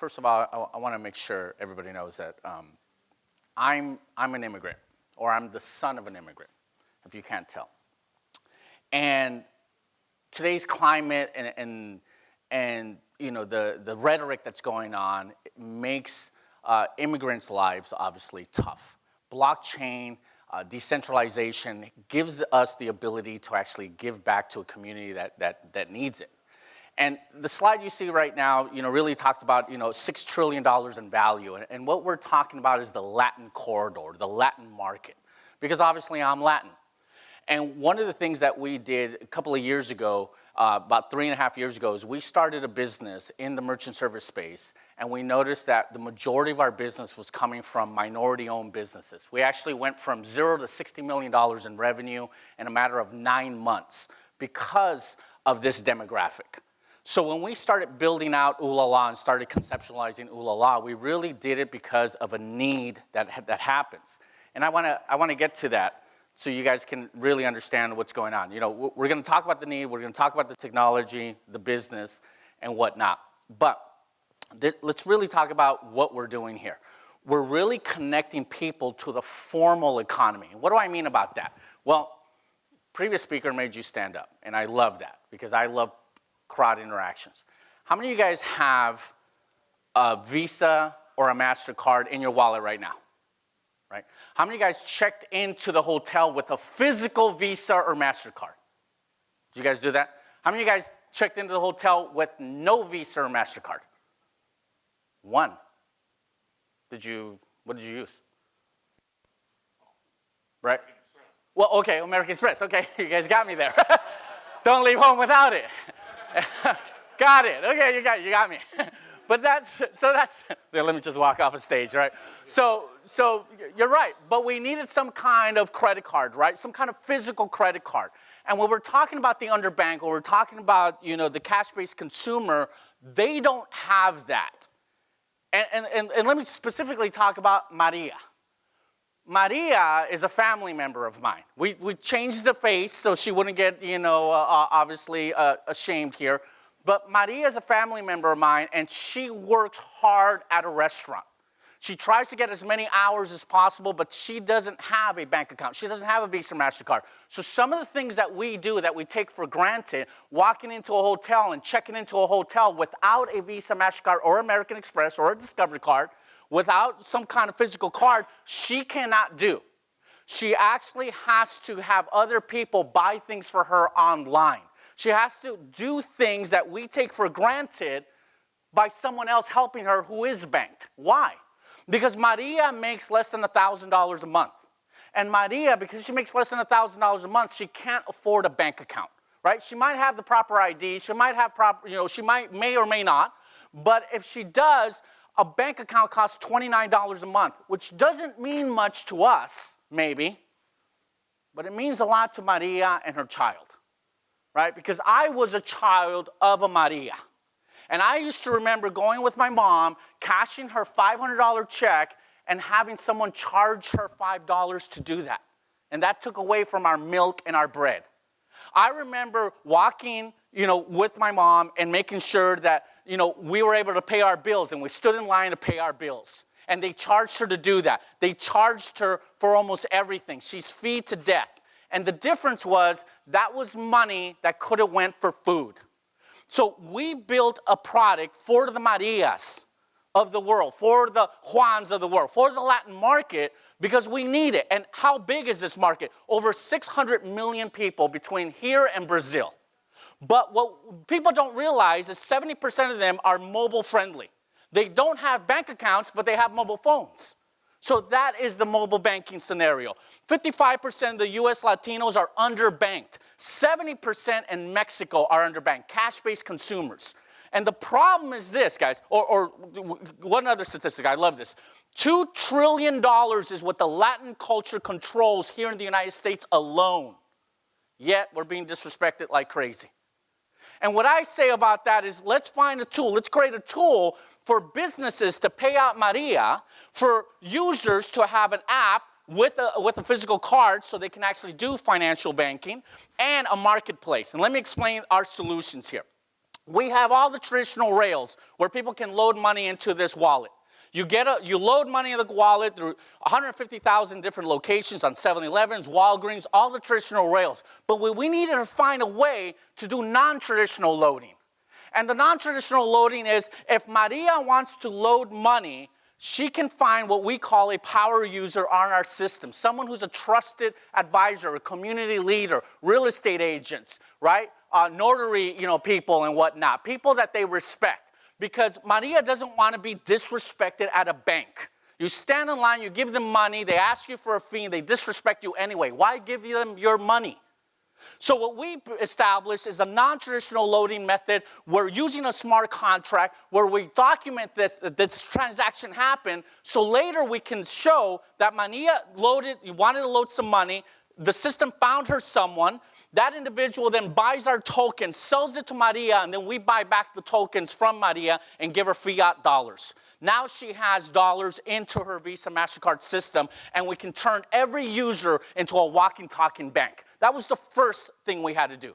first of all, I want to make sure everybody knows that I'm an immigrant, or I'm the son of an immigrant, if you can't tell. And today's climate and you know, the rhetoric that's going on makes immigrants' lives obviously tough. Blockchain, decentralization gives us the ability to actually give back to a community that needs it. And the slide you see right now, you know, really talks about, you know, $6 trillion in value. And what we're talking about is the Latin corridor, the Latin market, because obviously I'm Latin. And one of the things that we did a couple of years ago, about 3.5 years ago, is we started a business in the merchant service space, and we noticed that the majority of our business was coming from minority-owned businesses. We actually went from 0 to $60 million in revenue in a matter of 9 months because of this demographic. So when we started building out Uulala and started conceptualizing Uulala, we really did it because of a need that happens. And I want to get to that so you guys can really understand what's going on. You know, we're going to talk about the need, we're going to talk about the technology, the business, and whatnot. But let's really talk about what we're doing here. We're really connecting people to the formal economy. What do I mean about that? Well, previous speaker made you stand up, and I love that because I love crowd interactions. How many of you guys have a Visa or a MasterCard in your wallet right now? Right? How many of you guys checked into the hotel with a physical Visa or MasterCard? Did you guys do that? How many of you guys checked into the hotel with no Visa or MasterCard? One. What did you use? Right? Well, okay, American Express. Okay, you guys got me there. Don't leave home without it. Got it. Okay, you got me. But let me just walk off a stage, right? So you're right, but we needed some kind of credit card, right? Some kind of physical credit card. And when we're talking about the underbanked, when we're talking about, you know, the cash-based consumer, they don't have that. And let me specifically talk about Maria. Maria is a family member of mine. We changed the face so she wouldn't get, you know, obviously ashamed here. But Maria is a family member of mine, and she works hard at a restaurant. She tries to get as many hours as possible, but she doesn't have a bank account. She doesn't have a Visa MasterCard. So some of the things that we do that we take for granted, walking into a hotel and checking into a hotel without a Visa MasterCard or American Express or a Discovery card, without some kind of physical card, she cannot do. She actually has to have other people buy things for her online. She has to do things that we take for granted by someone else helping her who is banked. Why? Because Maria makes less than $1,000 a month. And Maria, because she makes less than $1,000 a month, she can't afford a bank account, right? She might have the proper ID, she might have proper, you know, she may or may not, but if she does, a bank account costs $29 a month, which doesn't mean much to us, maybe, but it means a lot to Maria and her child, right? Because I was a child of a Maria. And I used to remember going with my mom, cashing her $500 check, and having someone charge her $5 to do that. And that took away from our milk and our bread. I remember walking, you know, with my mom and making sure that, you know, we were able to pay our bills, and we stood in line to pay our bills. And they charged her to do that. They charged her for almost everything. She's feed to death. And the difference was that was money that could have went for food. So we built a product for the Marias of the world, for the Juans of the world, for the Latin market, because we need it. And how big is this market? Over 600 million people between here and Brazil. But what people don't realize is 70% of them are mobile friendly. They don't have bank accounts, but they have mobile phones. So that is the mobile banking scenario. 55% of the US Latinos are underbanked. 70% in Mexico are underbanked, cash-based consumers. And the problem is this, guys, or one other statistic, I love this. $2 trillion is what the Latin culture controls here in the United States alone. Yet we're being disrespected like crazy. And what I say about that is let's find a tool. Let's create a tool for businesses to pay out Maria, for users to have an app with a physical card so they can actually do financial banking, and a marketplace. And let me explain our solutions here. We have all the traditional rails where people can load money into this wallet. You load money in the wallet through 150,000 different locations on 7-Elevens, Walgreens, all the traditional rails. But we needed to find a way to do non-traditional loading. And the non-traditional loading is if Maria wants to load money, she can find what we call a power user on our system, someone who's a trusted advisor, a community leader, real estate agents, right? Notary, people and whatnot, people that they respect. Because Maria doesn't want to be disrespected at a bank. You stand in line, you give them money, they ask you for a fee, and they disrespect you anyway. Why give them your money? So what we established is a non-traditional loading method. We're using a smart contract where we document this transaction happened, so later we can show that Maria wanted to load some money, the system found her someone, that individual then buys our token, sells it to Maria, and then we buy back the tokens from Maria and give her fiat dollars. Now she has dollars into her Visa MasterCard system, and we can turn every user into a walking, talking bank. That was the first thing we had to do.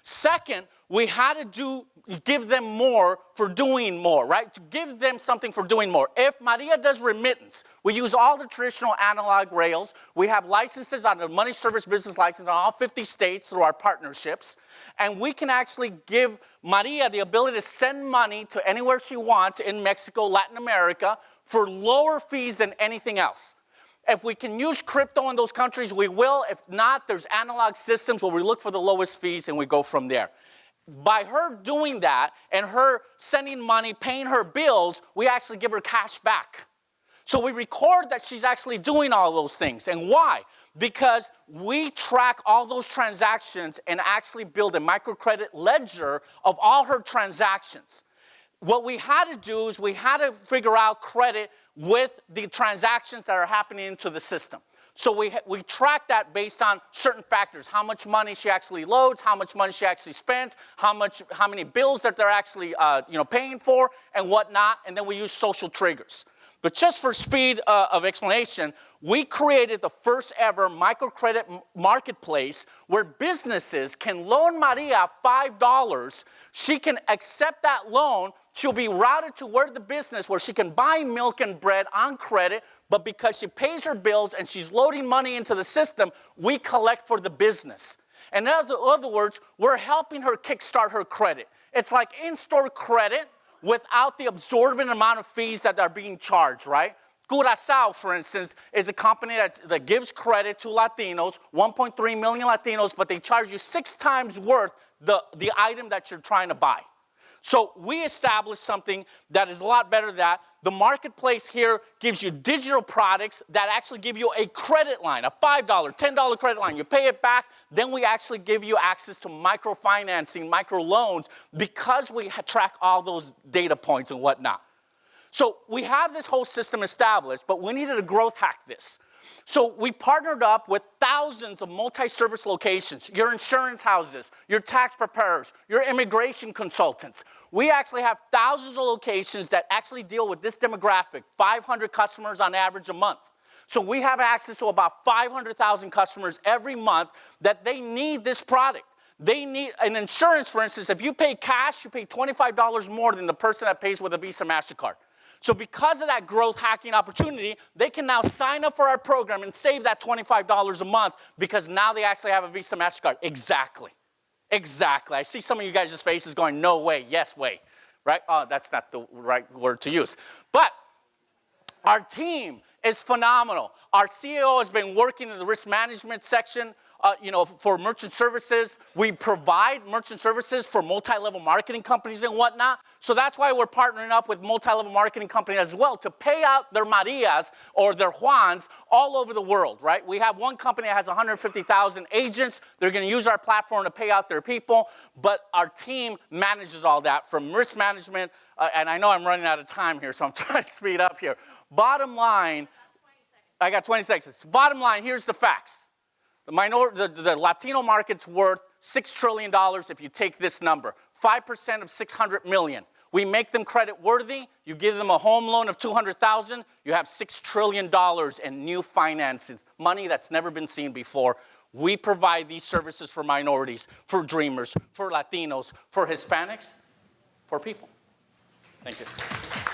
Second, we had to give them more for doing more, right? To give them something for doing more. If Maria does remittance, we use all the traditional analog rails. We have licenses on the money service business license in all 50 states through our partnerships. And we can actually give Maria the ability to send money to anywhere she wants in Mexico, Latin America, for lower fees than anything else. If we can use crypto in those countries, we will. If not, there's analog systems where we look for the lowest fees and we go from there. By her doing that and her sending money, paying her bills, we actually give her cash back. So we record that she's actually doing all those things. And why? Because we track all those transactions and actually build a microcredit ledger of all her transactions. What we had to do is we had to figure out credit with the transactions that are happening into the system. So we track that based on certain factors, how much money she actually loads, how much money she actually spends, how many bills that they're actually paying for, and whatnot, and then we use social triggers. But just for speed of explanation, we created the first ever microcredit marketplace where businesses can loan Maria $5. She can accept that loan. She'll be routed to the business where she can buy milk and bread on credit, but because she pays her bills and she's loading money into the system, we collect for the business. In other words, we're helping her kickstart her credit. It's like in-store credit without the absorbent amount of fees that are being charged, right? Curacao, for instance, is a company that gives credit to Latinos, 1.3 million Latinos, but they charge you 6 times worth the item that you're trying to buy. So we established something that is a lot better than that. The marketplace here gives you digital products that actually give you a credit line, a $5, $10 credit line. You pay it back, then we actually give you access to microfinancing, microloans, because we track all those data points and whatnot. So we have this whole system established, but we needed to growth hack this. So we partnered up with thousands of multi-service locations, your insurance houses, your tax preparers, your immigration consultants. We actually have thousands of locations that actually deal with this demographic, 500 customers on average a month. So we have access to about 500,000 customers every month that they need this product. They need an insurance, for instance. If you pay cash, you pay $25 more than the person that pays with a Visa MasterCard. So because of that growth hacking opportunity, they can now sign up for our program and save that $25 a month because now they actually have a Visa MasterCard. Exactly. I see some of you guys' faces going, no way, yes way, right? Oh, that's not the right word to use. But our team is phenomenal. Our CEO has been working in the risk management section for merchant services. We provide merchant services for multi-level marketing companies and whatnot. So that's why we're partnering up with multi-level marketing companies as well to pay out their Marias or their Juans all over the world, right? We have one company that has 150,000 agents. They're going to use our platform to pay out their people, but our team manages all that from risk management. And I know I'm running out of time here, so I'm trying to speed up here. Bottom line, I got 20 seconds. Bottom line, here's the facts. The Latino market's worth $6 trillion if you take this number, 5% of 600 million. We make them credit worthy. You give them a home loan of $200,000, you have $6 trillion in new finances, money that's never been seen before. We provide these services for minorities, for dreamers, for Latinos, for Hispanics. for people. Thank you.